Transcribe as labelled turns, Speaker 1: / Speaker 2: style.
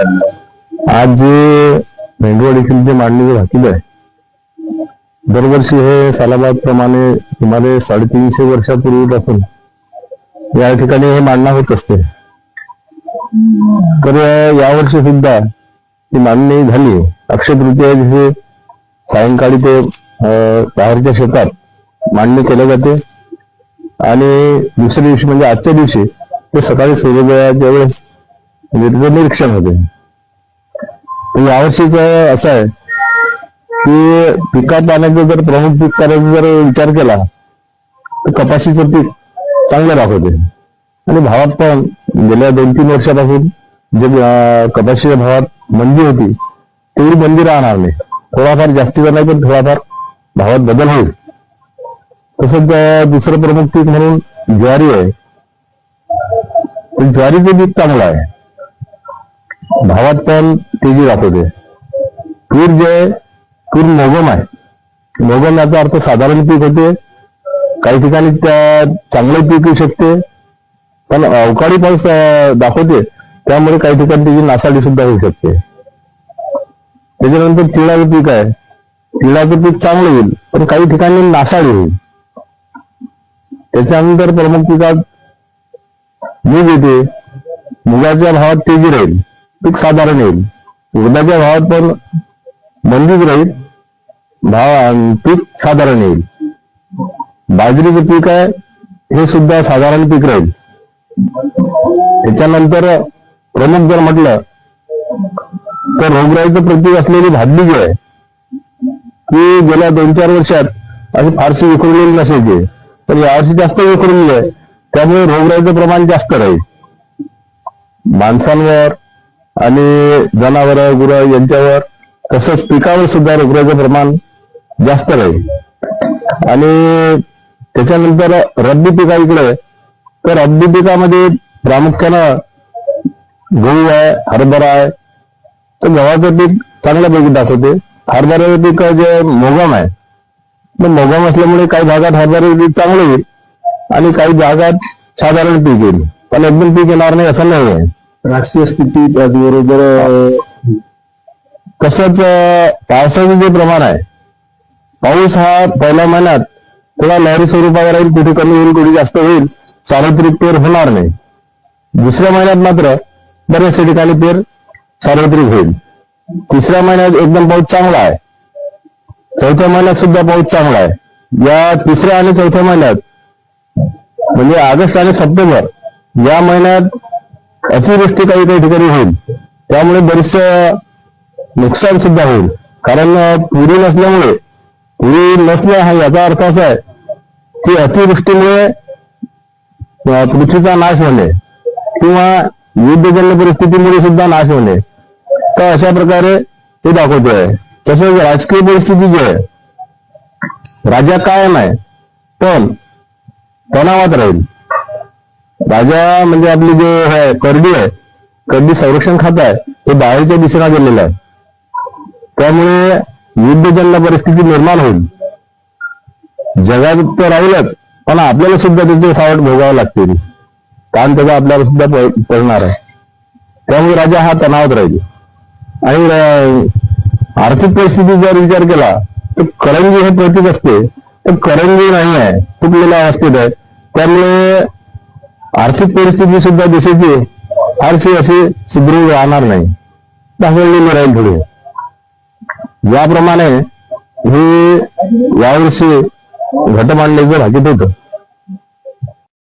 Speaker 1: आज जे मेंढवड येथील जे मांडणी घातलेली आहे, दरवर्षी हे सालाबाद प्रमाणे सुमारे 350 वर्षापूर्वीपासून या ठिकाणी हे मांडणा होत असते. तर यावर्षी सुद्धा ही मांडणी झाली. अक्षय तृतीया दिवशी सायंकाळी ते बाहेरच्या शेतात मांडणी केल्या जाते आणि दुसऱ्या दिवशी म्हणजे आजच्या दिवशी ते सकाळी सूर्योदयाच्या वेळेस निरीक्षण होते. यावर्षीच असं आहे की पिका पाण्याचा जर प्रमुख पीक करायचा जर विचार केला तर कपाशीचं पीक चांगलं दाखवते आणि भावात पण गेल्या 2-3 वर्षापासून जे कपाशीच्या भावात मंदी होती तेवढी मंदी राहणार नाही. थोडाफार जास्तीचा नाही पण थोडाफार भावात बदल होईल. तसंच दुसरं प्रमुख पीक म्हणून ज्वारी आहे. ज्वारीचं पीक चांगलं आहे, भावात पण तेजी दाखवते. तूर जे आहे तूर मोगम आहे. मोगम याचा अर्थ साधारण पीक होते. काही ठिकाणी त्या चांगलं पीक येऊ शकते पण अवकाळी पाऊस दाखवते, त्यामुळे काही ठिकाणी त्याची नासाडी सुद्धा होऊ शकते. त्याच्यानंतर तिळाचं पीक आहे. तिळाचं पीक चांगलं होईल पण काही ठिकाणी नासाडी होईल. त्याच्यानंतर प्रमुख पिकात मूग येते. मुगाच्या भावात तेजी राहील, पीक साधारण येईल. उडदाच्या भावात पण मंदीच राहील, पीक साधारण येईल. बाजरीचं पीक आहे हे सुद्धा साधारण पीक राहील. त्याच्यानंतर प्रमुख जर म्हटलं तर रोगराईचं प्रतीक असलेली भाजली जी आहे ती गेल्या 2-4 वर्षात अशी फारशी विखुरलेली नसायची, पण यावर्षी जास्त विखुरलेली आहे. त्यामुळे रोगराईचं प्रमाण जास्त राहील. माणसांवर आणि जनावर गुरं यांच्यावर तसंच पिकावर सुद्धा रोगराईचं प्रमाण जास्त राहील. आणि त्याच्यानंतर रब्बी पिकाकडे तर रब्बी पिकामध्ये प्रामुख्यानं गहू आहे, हरभरा आहे. तर गव्हाचं पीक चांगल्यापैकी दाखवते. हरभऱ्याचं पीक जे मोगम आहे, तर मोगम असल्यामुळे काही भागात हरभऱ्याचं पीक चांगलं येईल आणि काही भागात साधारण पीक येईल, पण एकदम पीक येणार नाही असं नाही आहे. राष्ट्रीय स्थिती त्याचबरोबर तसंच पावसाचं जे प्रमाण आहे, पाऊस हा पहिल्या महिन्यात थोडा लहरी स्वरूपावर राहील, कुठे कमी होईल कुठे जास्त होईल, सार्वत्रिक पेर होणार नाही. दुसऱ्या महिन्यात मात्र बऱ्याचशा ठिकाणी पेर सार्वत्रिक होईल. तिसऱ्या महिन्यात एकदम पाऊस चांगला आहे. चौथ्या महिन्यात सुद्धा पाऊस चांगला आहे. या तिसऱ्या आणि चौथ्या महिन्यात म्हणजे ऑगस्ट आणि सप्टेंबर या महिन्यात अतिवृष्टी काही काही ठिकाणी होईल. त्यामुळे बरेचसं नुकसान सुद्धा होईल. कारण पुरी नसल्यामुळे, पुरी नसणे हा याचा अर्थ असा आहे की अतिवृष्टीमुळे पृथ्वीचा नाश होणे किंवा युद्धजन्य परिस्थितीमुळे सुद्धा नाश होणे. तर अशा प्रकारे ते दाखवतो आहे. तसंच राजकीय परिस्थिती जी आहे, राजा कायम आहे पण तणावात राहील. राजा म्हणजे आपली जे करडी आहे, करडी संरक्षण खातं आहे, हे बाहेरच्या दिशेला गेलेलं आहे. त्यामुळे युद्धजन्य परिस्थिती निर्माण होईल. जगात तर राहीलच पण आपल्याला सुद्धा त्याचे सावट भोगावं लागतील, कारण त्याचा आपल्याला सुद्धा पडणार आहे. त्यामुळे राजा हा तणावात राहील. आणि आर्थिक परिस्थिती जर विचार केला तर करंजी हे प्रतीक असते, तर करंजी नाही आहे, फुटलेल्या अवस्थेत आहे. त्यामुळे आर्थिक परिस्थिती सुद्धा देशाची फारशी अशी सुदृढ राहणार नाही, ढासळलेली राहील थोडी. याप्रमाणे हे यावर्षी घटमांडणीचं भाकीत होतं.